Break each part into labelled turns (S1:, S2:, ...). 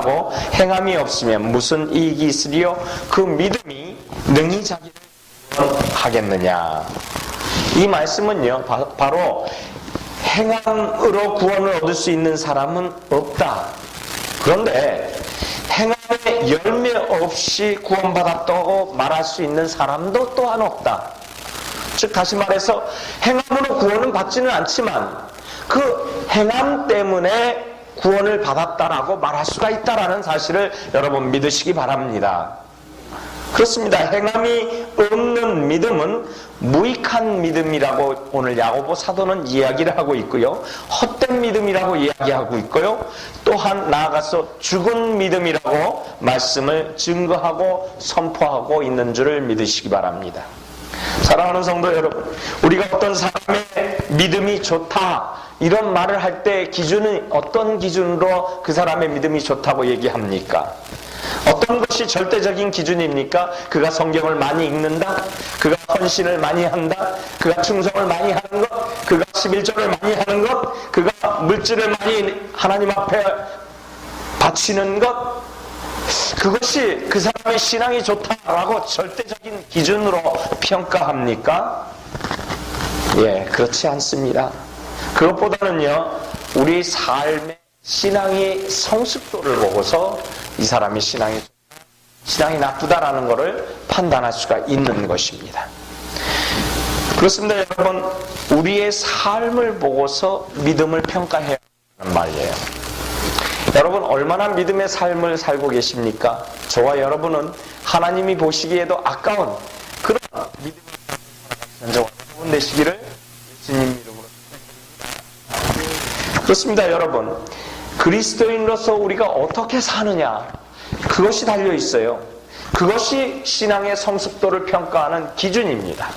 S1: 못하고 행함이 없으면 무슨 이익이 있으리요? 그 믿음이 능히 자기를 하겠느냐. 이 말씀은요, 바로 행함으로 구원을 얻을 수 있는 사람은 없다. 그런데 행함의 열매 없이 구원받았다고 말할 수 있는 사람도 또한 없다. 즉 다시 말해서 행함으로 구원은 받지는 않지만 그 행함 때문에 구원을 받았다라고 말할 수가 있다라는 사실을 여러분 믿으시기 바랍니다. 그렇습니다. 행함이 없는 믿음은 무익한 믿음이라고 오늘 야고보 사도는 이야기를 하고 있고요. 헛된 믿음이라고 이야기하고 있고요. 또한 나아가서 죽은 믿음이라고 말씀을 증거하고 선포하고 있는 줄을 믿으시기 바랍니다. 사랑하는 성도 여러분, 우리가 어떤 사람의 믿음이 좋다 이런 말을 할 때 기준은 어떤 기준으로 그 사람의 믿음이 좋다고 얘기합니까? 어떤 것이 절대적인 기준입니까? 그가 성경을 많이 읽는다? 그가 헌신을 많이 한다? 그가 충성을 많이 하는 것? 그가 11조를 많이 하는 것? 그가 물질을 많이 하나님 앞에 바치는 것? 그것이 그 사람의 신앙이 좋다라고 절대적인 기준으로 평가합니까? 예, 그렇지 않습니다. 그것보다는요, 우리 삶의 신앙의 성숙도를 보고서 이 사람이 신앙이 나쁘다라는 것을 판단할 수가 있는 것입니다. 그렇습니다. 여러분, 우리의 삶을 보고서 믿음을 평가해야 하는 말이에요. 여러분, 얼마나 믿음의 삶을 살고 계십니까? 저와 여러분은 하나님이 보시기에도 아까운 그런 믿음의 삶을 살아가는 여러분 되시기를 예수님 이름으로 축복드립니다. 그렇습니다. 여러분, 그리스도인으로서 우리가 어떻게 사느냐, 그것이 달려 있어요. 그것이 신앙의 성숙도를 평가하는 기준입니다.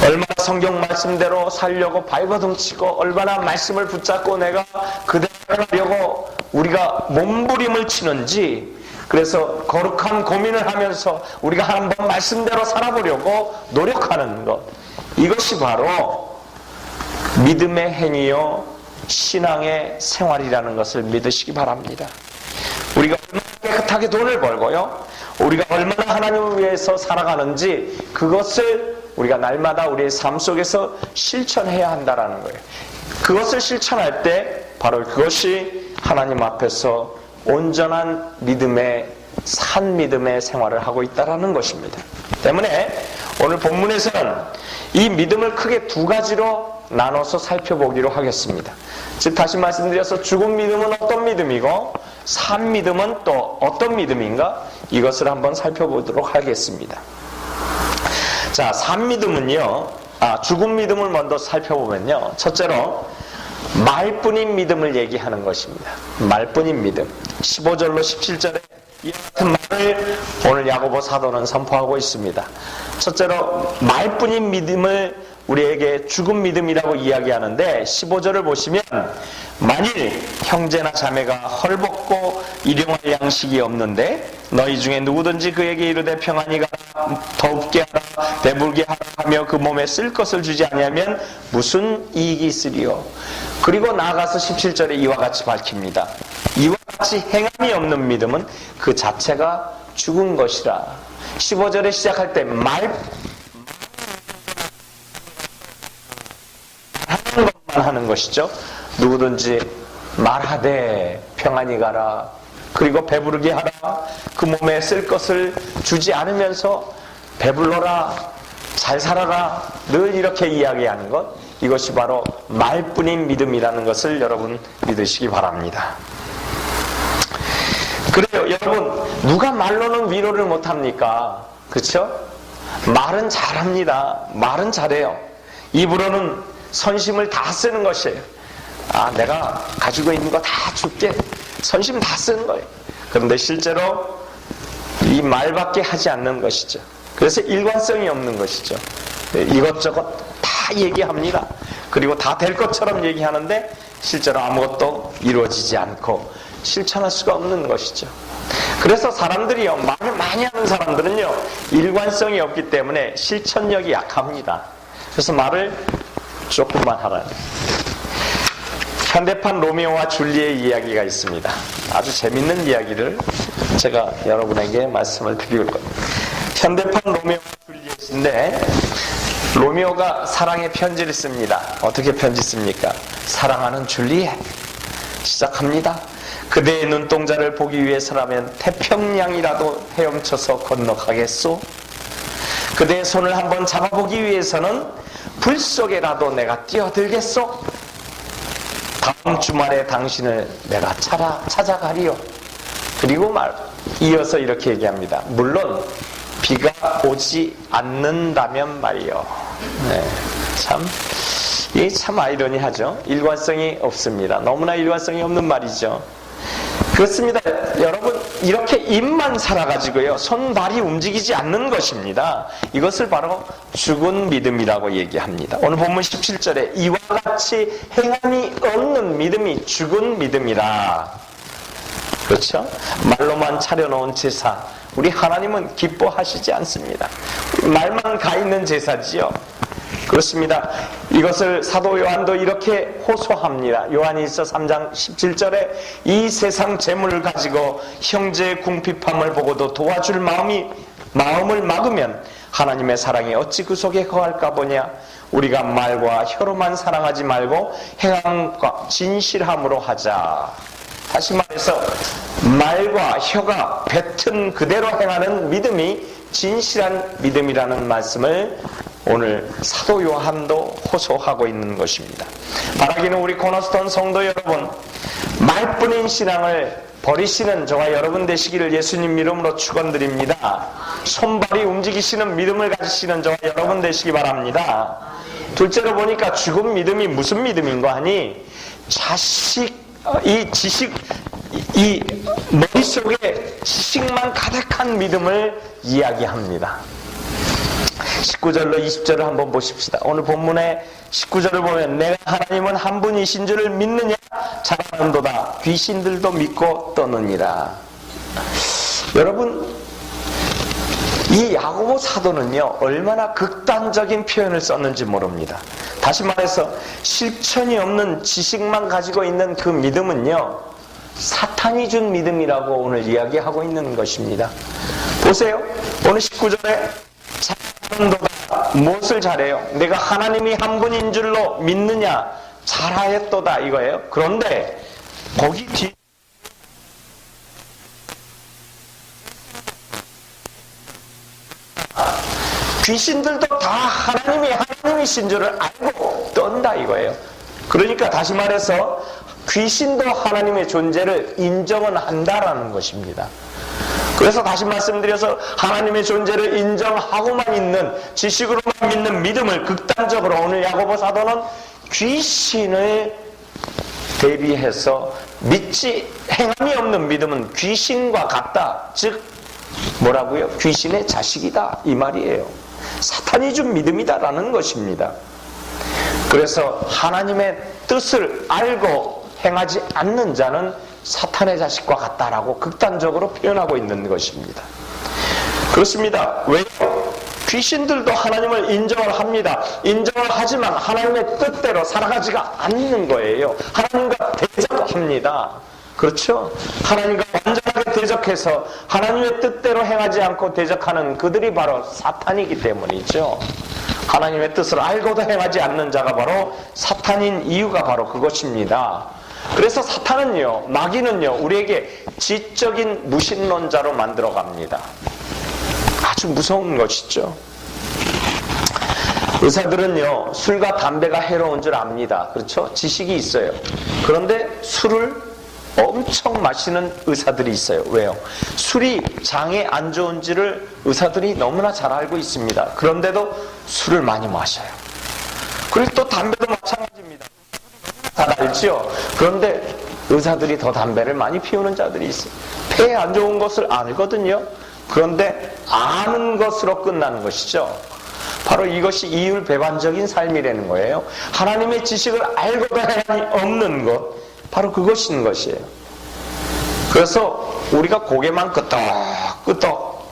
S1: 얼마나 성경 말씀대로 살려고 발버둥치고 얼마나 말씀을 붙잡고 내가 그대로 하려고 우리가 몸부림을 치는지, 그래서 거룩한 고민을 하면서 우리가 한번 말씀대로 살아보려고 노력하는 것, 이것이 바로 믿음의 행위요 신앙의 생활이라는 것을 믿으시기 바랍니다. 우리가 얼마나 깨끗하게 돈을 벌고요, 우리가 얼마나 하나님을 위해서 살아가는지 그것을 우리가 날마다 우리의 삶 속에서 실천해야 한다는 거예요. 그것을 실천할 때 바로 그것이 하나님 앞에서 온전한 믿음의 산 믿음의 생활을 하고 있다는 것입니다. 때문에 오늘 본문에서는 이 믿음을 크게 두 가지로 나눠서 살펴보기로 하겠습니다. 즉 다시 말씀드려서 죽은 믿음은 어떤 믿음이고 산 믿음은 또 어떤 믿음인가, 이것을 한번 살펴보도록 하겠습니다. 자, 산 믿음은요, 죽은 믿음을 먼저 살펴보면요, 첫째로 말뿐인 믿음을 얘기하는 것입니다. 말뿐인 믿음. 15절로 17절에 이 같은 말을 오늘 야고보 사도는 선포하고 있습니다. 첫째로 말뿐인 믿음을 우리에게 죽은 믿음이라고 이야기하는데, 15절을 보시면 만일 형제나 자매가 헐벗고 일용할 양식이 없는데 너희 중에 누구든지 그에게 이르되 평안히 가라, 더웁게 하라, 배불게 하라 하며 그 몸에 쓸 것을 주지 아니하면 무슨 이익이 있으리요. 그리고 나아가서 17절에 이와 같이 밝힙니다. 이와 같이 행함이 없는 믿음은 그 자체가 죽은 것이라. 15절에 시작할 때 하는 것만 하는 것이죠. 누구든지 말하되 평안히 가라, 그리고 배부르게 하라, 그 몸에 쓸 것을 주지 않으면서 배불러라, 잘 살아라, 늘 이렇게 이야기하는 것, 이것이 바로 말뿐인 믿음이라는 것을 여러분 믿으시기 바랍니다. 그래요. 여러분, 누가 말로는 위로를 못합니까? 그렇죠? 말은 잘합니다. 말은 잘해요. 입으로는 선심을 다 쓰는 것이에요. 내가 가지고 있는 거 다 줄게, 선심 다 쓰는 거예요. 그런데 실제로 이 말밖에 하지 않는 것이죠. 그래서 일관성이 없는 것이죠. 이것저것 다 얘기합니다. 그리고 다 될 것처럼 얘기하는데 실제로 아무것도 이루어지지 않고 실천할 수가 없는 것이죠. 그래서 사람들이요, 말을 많이 하는 사람들은요, 일관성이 없기 때문에 실천력이 약합니다. 그래서 말을 조금만 하라는. 현대판 로미오와 줄리의 이야기가 있습니다. 아주 재밌는 이야기를 제가 여러분에게 말씀을 드릴 겁니다. 현대판 로미오와 줄리엣인데, 로미오가 사랑의 편지를 씁니다. 어떻게 편지 씁니까? 사랑하는 줄리엣, 시작합니다. 그대의 눈동자를 보기 위해서라면 태평양이라도 헤엄쳐서 건너가겠소. 그대의 손을 한번 잡아보기 위해서는 불 속에라도 내가 뛰어들겠소. 다음 주말에 당신을 내가 찾아가리요. 그리고 이어서 이렇게 얘기합니다. 물론 비가 오지 않는다면 말이요. 네, 이게 참 아이러니하죠. 일관성이 없습니다. 너무나 일관성이 없는 말이죠. 그렇습니다. 여러분, 이렇게 입만 살아가지고요, 손발이 움직이지 않는 것입니다. 이것을 바로 죽은 믿음이라고 얘기합니다. 오늘 본문 17절에 이와 같이 행함이 없는 믿음이 죽은 믿음이라. 그렇죠? 말로만 차려놓은 제사, 우리 하나님은 기뻐하시지 않습니다. 말만 가 있는 제사지요. 그렇습니다. 이것을 사도 요한도 이렇게 호소합니다. 요한일서 3장 17절에 이 세상 재물을 가지고 형제의 궁핍함을 보고도 도와줄 마음을 막으면 하나님의 사랑이 어찌 그 속에 거할까 보냐. 우리가 말과 혀로만 사랑하지 말고 행함과 진실함으로 하자. 다시 말해서 말과 혀가 뱉은 그대로 행하는 믿음이 진실한 믿음이라는 말씀을 오늘 사도 요한도 호소하고 있는 것입니다. 바라기는 우리 코너스톤 성도 여러분, 말뿐인 신앙을 버리시는 저와 여러분 되시기를 예수님 이름으로 축원드립니다. 손발이 움직이시는 믿음을 가지시는 저와 여러분 되시기 바랍니다. 둘째로 보니까 죽은 믿음이 무슨 믿음인 거 하니, 이 머릿속에 지식만 가득한 믿음을 이야기합니다. 19절로 20절을 한번 보십시다. 오늘 본문의 19절을 보면 내가 하나님은 한 분이신 줄을 믿느냐 자랑한도다. 귀신들도 믿고 떠느니라. 여러분, 이 야고보 사도는요, 얼마나 극단적인 표현을 썼는지 모릅니다. 다시 말해서 실천이 없는 지식만 가지고 있는 그 믿음은요, 사탄이 준 믿음이라고 오늘 이야기하고 있는 것입니다. 보세요. 오늘 19절에 잘한도다. 무엇을 잘해요? 내가 하나님이 한 분인 줄로 믿느냐? 잘하였도다 이거예요. 그런데 거기 뒤에 귀신들도 다 하나님이신 줄을 알고 떤다 이거예요. 그러니까 다시 말해서 귀신도 하나님의 존재를 인정은 한다라는 것입니다. 그래서 다시 말씀드려서 하나님의 존재를 인정하고만 있는, 지식으로만 믿는 믿음을 극단적으로 오늘 야고보 사도는 귀신을 대비해서 행함이 없는 믿음은 귀신과 같다. 즉 뭐라고요? 귀신의 자식이다 이 말이에요. 사탄이 준 믿음이다라는 것입니다. 그래서 하나님의 뜻을 알고 행하지 않는 자는 사탄의 자식과 같다라고 극단적으로 표현하고 있는 것입니다. 그렇습니다. 왜요? 귀신들도 하나님을 인정을 합니다. 인정을 하지만 하나님의 뜻대로 살아가지가 않는 거예요. 하나님과 대적합니다. 그렇죠? 하나님과 완전하게 대적해서 하나님의 뜻대로 행하지 않고 대적하는 그들이 바로 사탄이기 때문이죠. 하나님의 뜻을 알고도 행하지 않는 자가 바로 사탄인 이유가 바로 그것입니다. 그래서 사탄은요, 마귀는요, 우리에게 지적인 무신론자로 만들어 갑니다. 아주 무서운 것이죠. 의사들은요, 술과 담배가 해로운 줄 압니다. 그렇죠? 지식이 있어요. 그런데 술을 엄청 마시는 의사들이 있어요. 왜요? 술이 장에 안 좋은지를 의사들이 너무나 잘 알고 있습니다. 그런데도 술을 많이 마셔요. 그리고 또 담배도 마찬가지입니다. 잘 알죠? 그런데 의사들이 더 담배를 많이 피우는 자들이 있어요. 폐에 안 좋은 것을 알거든요. 그런데 아는 것으로 끝나는 것이죠. 바로 이것이 이율배반적인 삶이라는 거예요. 하나님의 지식을 알고도 행함이 없는 것, 바로 그것인 것이에요. 그래서 우리가 고개만 끄덕끄덕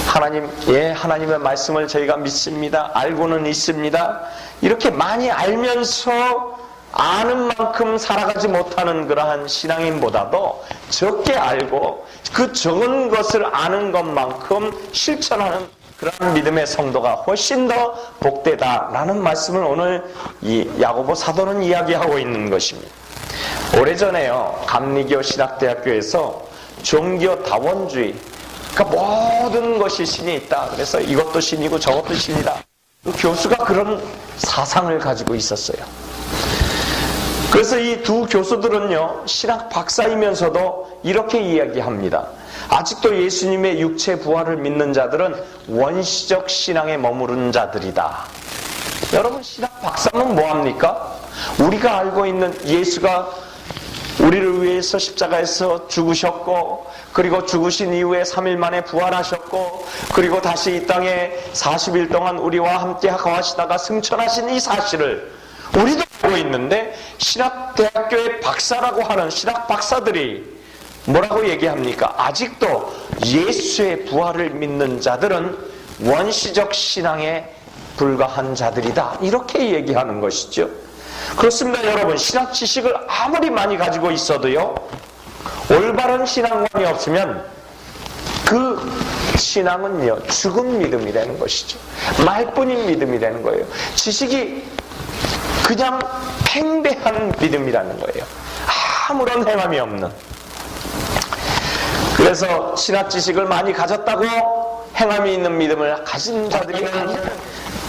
S1: 하나님의 말씀을 저희가 믿습니다. 알고는 있습니다. 이렇게 많이 알면서 아는 만큼 살아가지 못하는 그러한 신앙인보다도 적게 알고 그 적은 것을 아는 것만큼 실천하는 그런 믿음의 성도가 훨씬 더 복되다라는 말씀을 오늘 이 야고보 사도는 이야기하고 있는 것입니다. 오래전에요, 감리교 신학대학교에서 종교 다원주의, 그러니까 모든 것이 신이 있다, 그래서 이것도 신이고 저것도 신이다, 그 교수가 그런 사상을 가지고 있었어요. 그래서 이 두 교수들은요, 신학 박사이면서도 이렇게 이야기합니다. 아직도 예수님의 육체 부활을 믿는 자들은 원시적 신앙에 머무른 자들이다. 여러분, 신학 박사는 뭐합니까? 우리가 알고 있는 예수가 우리를 위해서 십자가에서 죽으셨고, 그리고 죽으신 이후에 3일 만에 부활하셨고, 그리고 다시 이 땅에 40일 동안 우리와 함께 거하시다가 승천하신 이 사실을 우리도 알고 있는데, 신학대학교의 박사라고 하는 신학 박사들이 뭐라고 얘기합니까? 아직도 예수의 부활을 믿는 자들은 원시적 신앙에 불과한 자들이다, 이렇게 얘기하는 것이죠. 그렇습니다. 여러분, 신학 지식을 아무리 많이 가지고 있어도요, 올바른 신앙관이 없으면 그 신앙은요, 죽은 믿음이라는 것이죠. 말뿐인 믿음이라는 거예요. 지식이 그냥 팽배한 믿음이라는 거예요. 아무런 행함이 없는. 그래서 신학 지식을 많이 가졌다고 행함이 있는 믿음을 가진 자들이는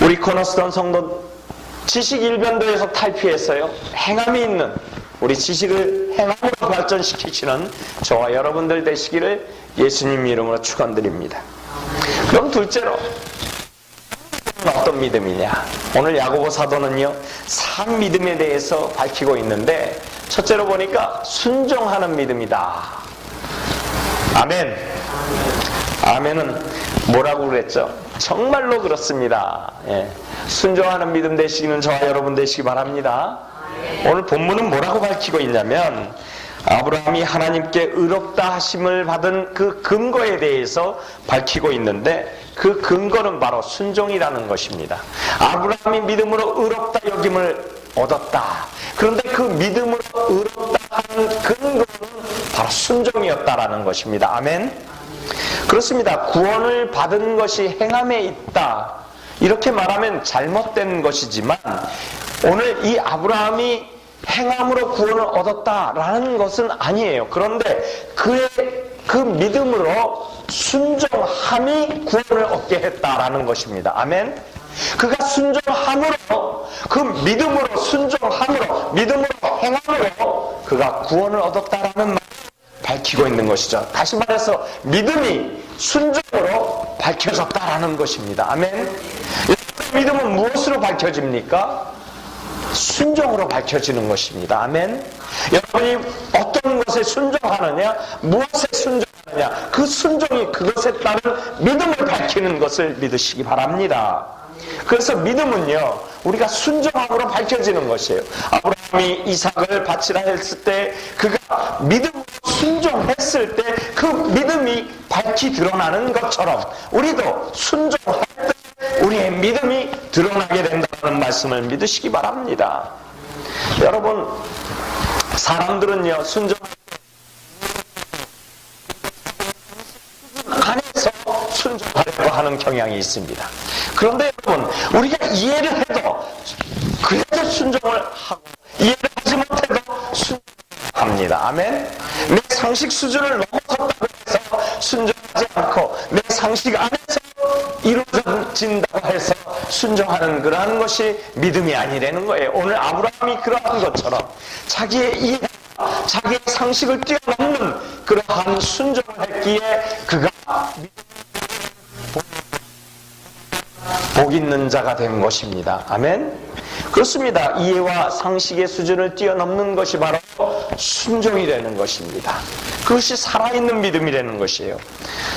S1: 우리 코너스톤 성도 지식 일변도에서 탈피했어요. 행함이 있는, 우리 지식을 행함으로 발전시키시는 저와 여러분들 되시기를 예수님 이름으로 축원드립니다. 그럼 둘째로, 어떤 믿음이냐? 오늘 야고보 사도는요, 3믿음에 대해서 밝히고 있는데, 첫째로 보니까 순종하는 믿음이다. 아멘. 아멘은 뭐라고 그랬죠? 정말로 그렇습니다. 예. 순종하는 믿음 되시기는 저와 여러분 되시기 바랍니다. 오늘 본문은 뭐라고 밝히고 있냐면, 아브라함이 하나님께 의롭다 하심을 받은 그 근거에 대해서 밝히고 있는데, 그 근거는 바로 순종이라는 것입니다. 아브라함이 믿음으로 의롭다 여김을 얻었다. 그런데 그 믿음으로 의롭다 하는 근거는 바로 순종이었다라는 것입니다. 아멘. 그렇습니다. 구원을 받은 것이 행함에 있다, 이렇게 말하면 잘못된 것이지만, 오늘 이 아브라함이 행함으로 구원을 얻었다라는 것은 아니에요. 그런데 그의 그 믿음으로 순종함이 구원을 얻게 했다라는 것입니다. 아멘. 그가 순종함으로, 그 믿음으로, 순종함으로, 믿음으로, 행함으로 그가 구원을 얻었다라는 말을 밝히고 있는 것이죠. 다시 말해서 믿음이 순종으로 밝혀졌다라는 것입니다. 아멘. 믿음은 무엇으로 밝혀집니까? 순종으로 밝혀지는 것입니다. 아멘. 여러분이 어떤 것에 순종하느냐, 무엇에 순종하느냐, 그 순종이 그것에 따른 믿음을 밝히는 것을 믿으시기 바랍니다. 그래서 믿음은요, 우리가 순종함으로 밝혀지는 것이에요. 아브라함이 이삭을 바치라 했을 때, 그가 믿음으로 순종했을 때 그 믿음이 밝히 드러나는 것처럼, 우리도 순종할 때 우리의 믿음이 드러나게 된다는 말씀을 믿으시기 바랍니다. 여러분, 사람들은요, 순종할 때 안에서 순종하려고 하는 경향이 있습니다. 그런데 여러분, 우리가 이해를 해도, 그래도 순종을 하고, 이해를 하지 못해도 순종합니다. 아멘. 내 상식 수준을 넘어섰다고 해서 순종하지 않고, 내 상식 안에서 이루어진다고 해서 순종하는 그러한 것이 믿음이 아니라는 거예요. 오늘 아브라함이 그러한 것처럼 자기의 이해, 자기의 상식을 뛰어넘는 그러한 순종을 했기에 그가 복 있는 자가 된 것입니다. 아멘. 그렇습니다. 이해와 상식의 수준을 뛰어넘는 것이 바로 순종이라는 것입니다. 그것이 살아있는 믿음이라는 것이에요.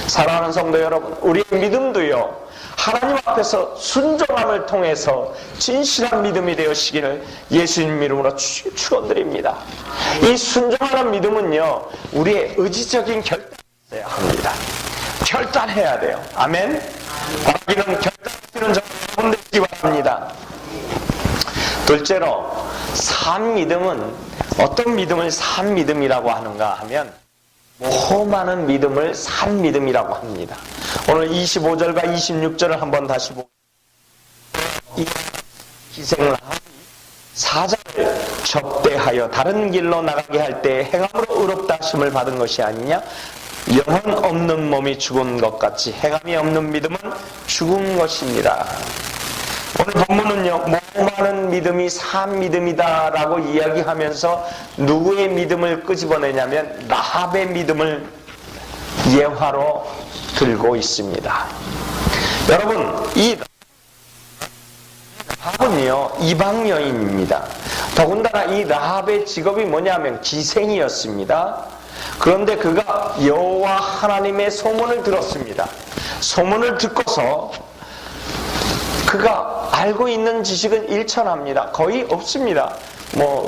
S1: 사랑하는 성도 여러분, 우리의 믿음도요, 하나님 앞에서 순종함을 통해서 진실한 믿음이 되어시기를 예수님 이름으로 축원드립니다. 이 순종하는 믿음은요, 우리의 의지적인 결단이어야 합니다. 결단해야 돼요. 아멘. 바라기는 결단하시는 여러분 되시기 바랍니다. 둘째로 산 믿음은 어떤 믿음을 산 믿음이라고 하는가 하면 모험하는 믿음을 산 믿음이라고 합니다. 오늘 25절과 26절을 한번 다시 보고 이 기생을 사자를 접대하여 다른 길로 나가게 할 때 행함으로 의롭다 하심을 받은 것이 아니냐? 영혼 없는 몸이 죽은 것 같이 행함이 없는 믿음은 죽은 것입니다. 오늘 본문은요, 모험하는 믿음이 산 믿음이다 라고 이야기하면서 누구의 믿음을 끄집어내냐면 라합의 믿음을 예화로 들고 있습니다. 여러분, 이 라합은요, 이방 여인입니다. 더군다나 이 라합의 직업이 뭐냐면 기생이었습니다. 그런데 그가 여호와 하나님의 소문을 들었습니다. 소문을 듣고서 그가 알고 있는 지식은 일천합니다. 거의 없습니다.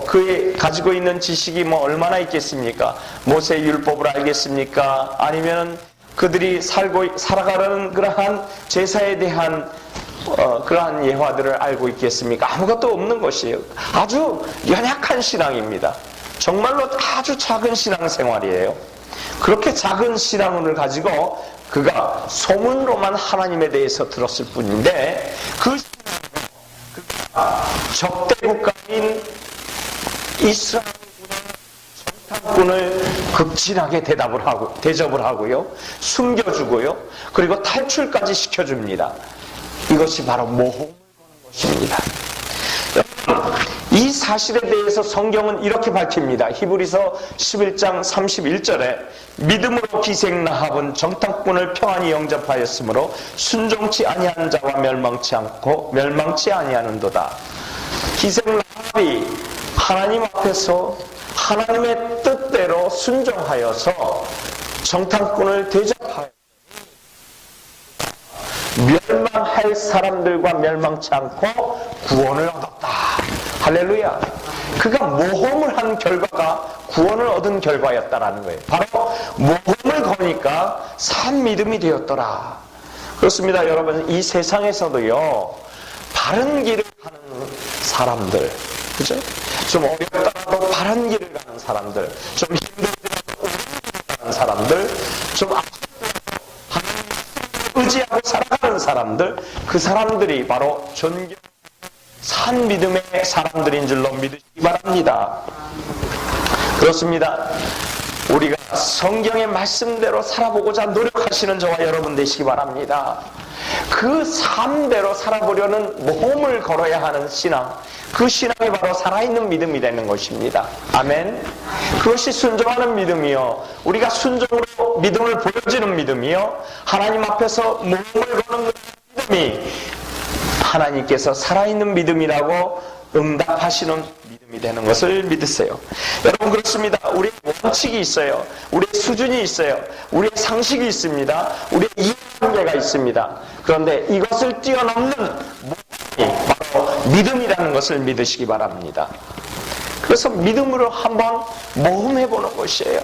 S1: 그의 가지고 있는 지식이 얼마나 있겠습니까? 모세 율법을 알겠습니까? 아니면 그들이 살아가는 그러한 제사에 대한 그러한 예화들을 알고 있겠습니까? 아무것도 없는 것이에요. 아주 연약한 신앙입니다. 정말로 아주 작은 신앙생활이에요. 그렇게 작은 신앙을 가지고 그가 소문으로만 하나님에 대해서 들었을 뿐인데 그 적대국가인 이스라엘 정탐꾼을 극진하게 대접을 하고요, 숨겨주고요, 그리고 탈출까지 시켜줍니다. 이것이 바로 모험을 거는 것입니다. 이 사실에 대해서 성경은 이렇게 밝힙니다. 히브리서 11장 31절에 믿음으로 기생 라합은 정탐꾼을 평안히 영접하였으므로 순종치 아니하는 자와 멸망치 아니하는도다. 기생 라합이 하나님 앞에서 하나님의 뜻대로 순종하여서 정탐꾼을 대접하여 멸망할 사람들과 멸망치 않고 구원을 얻었다. 할렐루야. 그가 모험을 한 결과가 구원을 얻은 결과였다라는 거예요. 바로 모험을 거니까 산 믿음이 되었더라. 그렇습니다. 여러분, 이 세상에서도요, 바른 길을 가는 사람들, 그죠? 좀 어렵더라도 바른 길을 가는 사람들, 좀 힘들더라도 옳은 길을 가는 사람들, 좀 의지하고 살아가는 사람들, 그 사람들이 바로 산 믿음의 사람들인 줄로 믿으시기 바랍니다. 그렇습니다. 우리가 성경의 말씀대로 살아보고자 노력하시는 저와 여러분 되시기 바랍니다. 그 삶대로 살아보려는 모험을 걸어야 하는 신앙, 그 신앙이 바로 살아있는 믿음이 되는 것입니다. 아멘. 그것이 순종하는 믿음이요, 우리가 순종으로 믿음을 보여지는 믿음이요, 하나님 앞에서 모험을 거는 믿음이 하나님께서 살아있는 믿음이라고 응답하시는 믿음이 되는 것을 믿으세요. 여러분, 그렇습니다. 우리의 원칙이 있어요. 우리의 수준이 있어요. 우리의 상식이 있습니다. 우리의 이해관계가 있습니다. 그런데 이것을 뛰어넘는 모험이 바로 믿음이라는 것을 믿으시기 바랍니다. 그래서 믿음으로 한번 모험해보는 것이에요.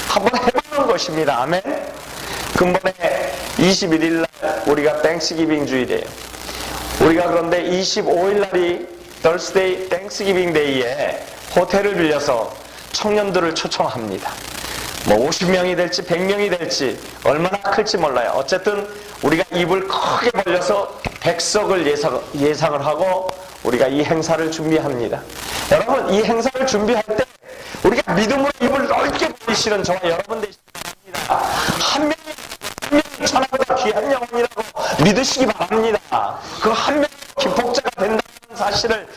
S1: 한번 해보는 것입니다. 아멘. 근본에 21일 날 우리가 땡스기빙 주일이에요. 우리가 그런데 25일 날이 Thursday Thanksgiving Day에 호텔을 빌려서 청년들을 초청합니다. 50명이 될지 100명이 될지 얼마나 클지 몰라요. 어쨌든 우리가 입을 크게 벌려서 100석을 예상을 하고 우리가 이 행사를 준비합니다. 여러분, 이 행사를 준비할 때 우리가 믿음으로 입을 넓게 벌리시는 저와 여러분 되시기 바랍니다. 한 명이 천하보다 귀한 영혼이라고 믿으시기 바랍니다. 그 한 명이 기폭제가 된다는 사실을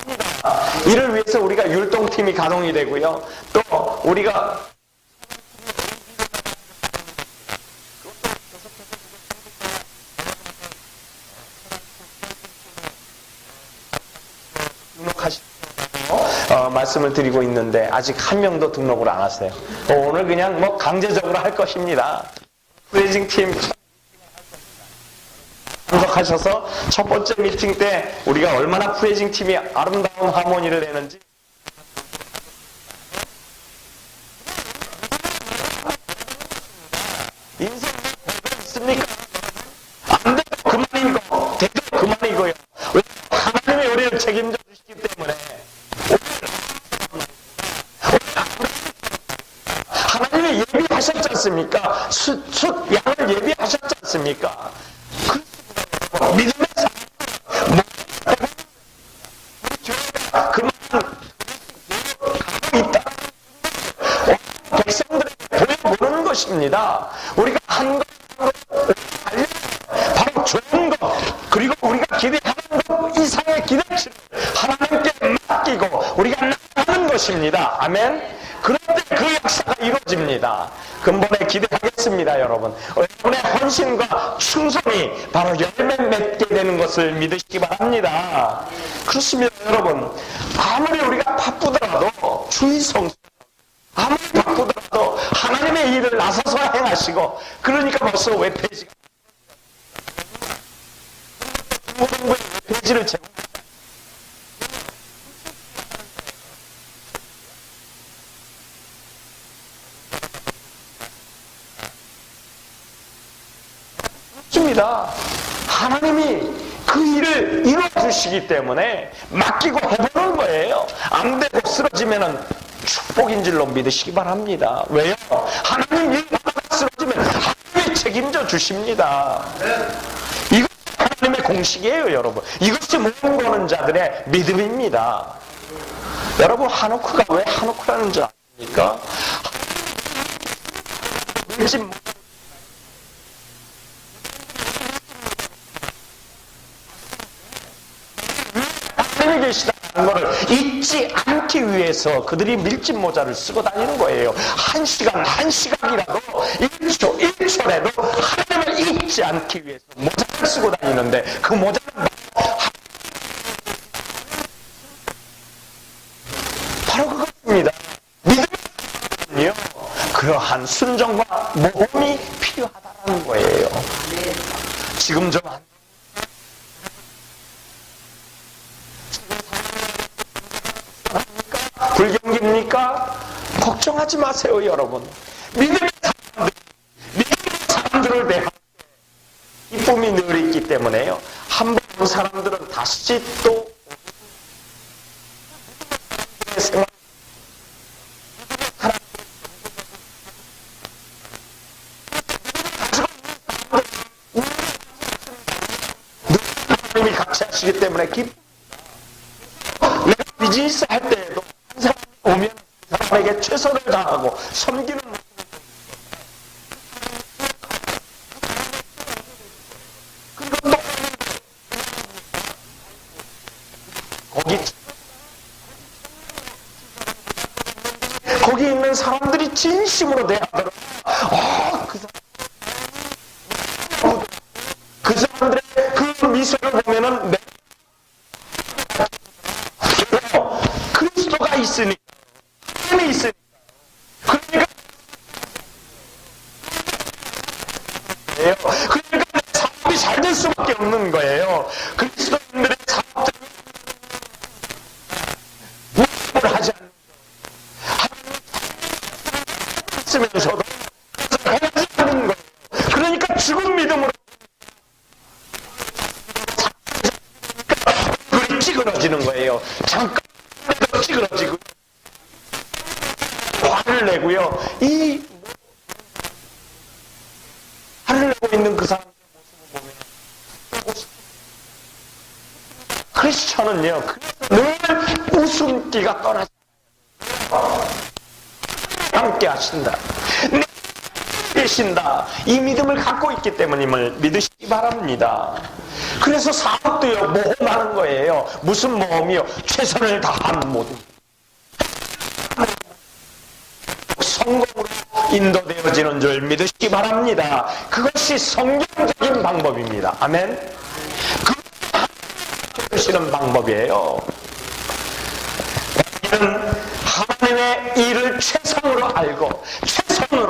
S1: 믿으시기 바랍니다. 이를 위해서 우리가 율동팀이 가동이 되고요, 또 우리가 말씀을 드리고 있는데 아직 한 명도 등록을 안 하세요. 오늘 그냥 강제적으로 할 것입니다. 프레이징 팀 참석하셔서 첫 번째 미팅 때 우리가 얼마나 프레이징 팀이 아름다운 하모니를 내는지 인생에 뭐가 있습니까? 안 돼도 그만이고 돼도 그만이고요. 왜 하나님의 우리를 책임져 주시기 않습니까? 양을 예비하셨지 않습니까? 그렇습니다. 믿음의 사람, 그만 있다. 백성들에게 보여보는 것입니다. 우리가 한 것, 바로 좋은 것, 그리고 우리가 기대하는 것 이상의 기대치를 하나님께 맡기고 우리가 나가는 것입니다. 아멘. 그런데 그 역사가 이루어집니다. 근본에 기대하겠습니다, 여러분. 여러분의 헌신과 충성이 바로 열매 맺게 되는 것을 믿으시기 바랍니다. 그렇습니다, 여러분. 아무리 우리가 바쁘더라도 주의 성수, 아무리 바쁘더라도 하나님의 일을 나서서 행하시고, 그러니까 벌써 웹페이지가 웹페이지를 제공. 하나님이 그 일을 이루어주시기 때문에 맡기고 해보는 거예요. 안 되고 쓰러지면 축복인 줄로 믿으시기 바랍니다. 왜요? 하나님 일 하다가 쓰러지면 하나님이 책임져 주십니다. 이것이 하나님의 공식이에요, 여러분. 이것이 모험 거는 자들의 믿음입니다. 여러분, 하노크가 왜 하노크라는 줄 아십니까? 하나님이 계시다는 것을 잊지 않기 위해서 그들이 밀짚 모자를 쓰고 다니는 거예요. 한 시간, 한 시각이라도 1초, 1초라도 하나님을 잊지 않기 위해서 모자를 쓰고 다니는데 그 모자는 바로 그것입니다. 믿음이요. 그러한 순종과 모험이 필요하다는 거예요. 지금 좀 안 불경기입니까? 걱정하지 마세요, 여러분. 믿음의 사람들을 대할 때 기쁨이 늘 있기 때문에요. 한 번 온 사람들은 다시 또 생활 하나님이 같이 하시기 때문에 기쁨. 내가 비즈니스 할 때에도 한 사람이 오면 그 사람에게 최선을 다하고 섬기는 모습을 그리고 또 거기 있는 사람들이 진심으로 대하더라도 그 사람들의 그 미소를 보면은 그리스도가 있으니까, 힘이 있으니까, 그러니까 사업이 잘 될 수밖에 없는 거예요. 그리스도인들의 사업들이 무엇을 하지 않는 있으면서도 해야지 하는 거예요. 그러니까 죽은 믿음으로 불이 찌그러지는 거예요. 잠깐 찌그러지고 화를 내고요. 이 화를 내고 있는 그 사람의 모습을 보면 크리스천은요, 늘 웃음기가 떠나지 함께 하신다. 계신다. 이 믿음을 갖고 있기 때문임을 믿으시기 바랍니다. 그래서 사업도요, 모험하는 거예요. 무슨 모험이요? 최선을 다한 모든 성공으로 인도되어지는 줄 믿으시기 바랍니다. 그것이 성경적인 방법입니다. 아멘. 그것이 방법이에요. 우리는 하나님의 일을 최선으로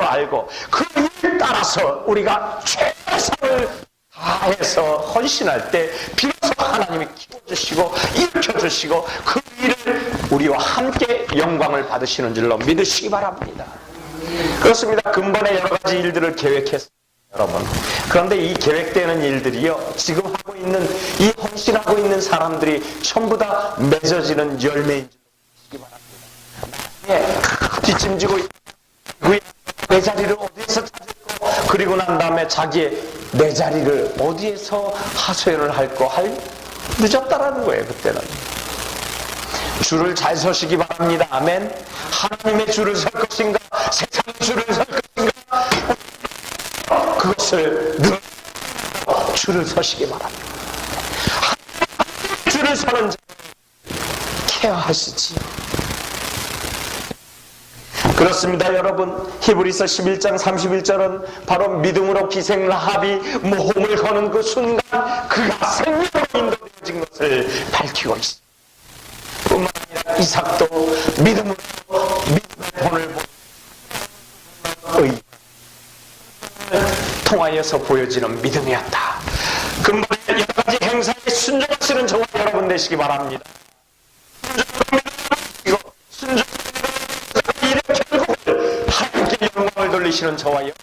S1: 알고 그 일을 따라서 우리가 최선을 다해서 헌신할 때 비로소 하나님이 키워주시고 일으켜주시고 그 일을 우리와 함께 영광을 받으시는 줄로 믿으시기 바랍니다. 그렇습니다. 근본의 여러 가지 일들을 계획했습니다, 여러분. 그런데 이 계획되는 일들이요, 지금 하고 있는 이 헌신하고 있는 사람들이 전부 다 맺어지는 열매인 줄로 믿으시기 바랍니다. 뒷짐지고 내 자리를 어디에서 그리고 난 다음에 자기의 내 자리를 어디에서 하소연을 늦었다라는 거예요. 그때는 줄을 잘 서시기 바랍니다. 아멘. 하나님의 줄을 설 것인가, 세상의 줄을 설 것인가, 그것을 줄을 서시기 바랍니다. 줄을 서는 자 케어하시지. 그렇습니다. 여러분, 히브리서 11장 31절은 바로 믿음으로 기생 라합이 모험을 거는 그 순간 그가 생명으로 인도되어진 것을 밝히고 있습니다. 뿐만 아니라 이삭도 믿음의 본을 통하여서 보여지는 믿음이었다. 근본의 여러 가지 행사에 순종하시는 저와 여러분 되시기 바랍니다. 영광을 돌리시는 저와 여러분,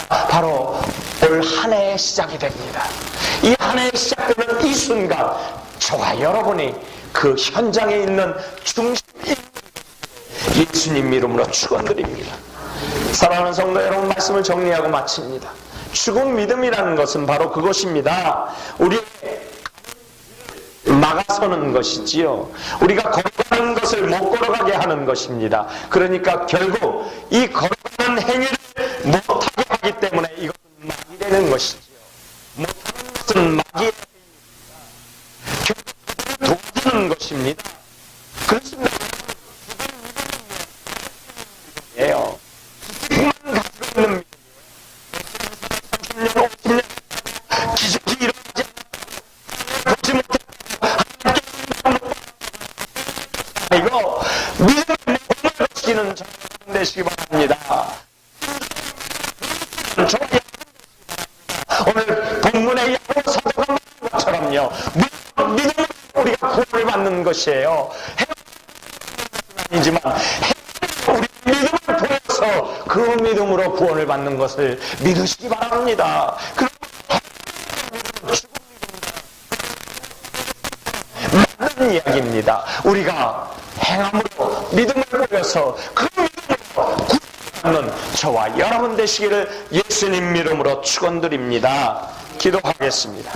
S1: 바로 올 한 해의 시작이 됩니다. 이 한 해의 시작되는 이 순간 저와 여러분이 그 현장에 있는 중심인 예수님 이름으로 축원드립니다. 사랑하는 성도 여러분, 말씀을 정리하고 마칩니다. 죽은 믿음이라는 것은 바로 그것입니다. 우리 막아서는 것이지요. 우리가 걸어가는 것을 못 걸어가게 하는 것입니다. 그러니까 결국 이 걸어가는 행위를 못하게 하기 때문에 이것은 막이 되는 것이지요. 못하는 것은 막이 결국 도와주는 것입니다. 그렇습니다. 예요. 기적만 가지고 있는 믿음. 30년, 50년 기적이 일어나지 않아 보지 못해. 이거 믿음의 몸을 거시기는 전 되시기 바랍니다. 오늘 본문의 야고보 사도가 말한 것처럼요, 믿음으로 우리가 구원을 받는 것이에요. 아니지만 우리 믿음을 보여서 그 믿음으로 구원을 받는 것을 믿으시기 바랍니다. 맞는 이야기입니다. 우리가 행함으로 믿음을 보여서 그 믿음으로 구원받는 저와 여러분 되시기를 예수님 이름으로 축원드립니다. 기도하겠습니다.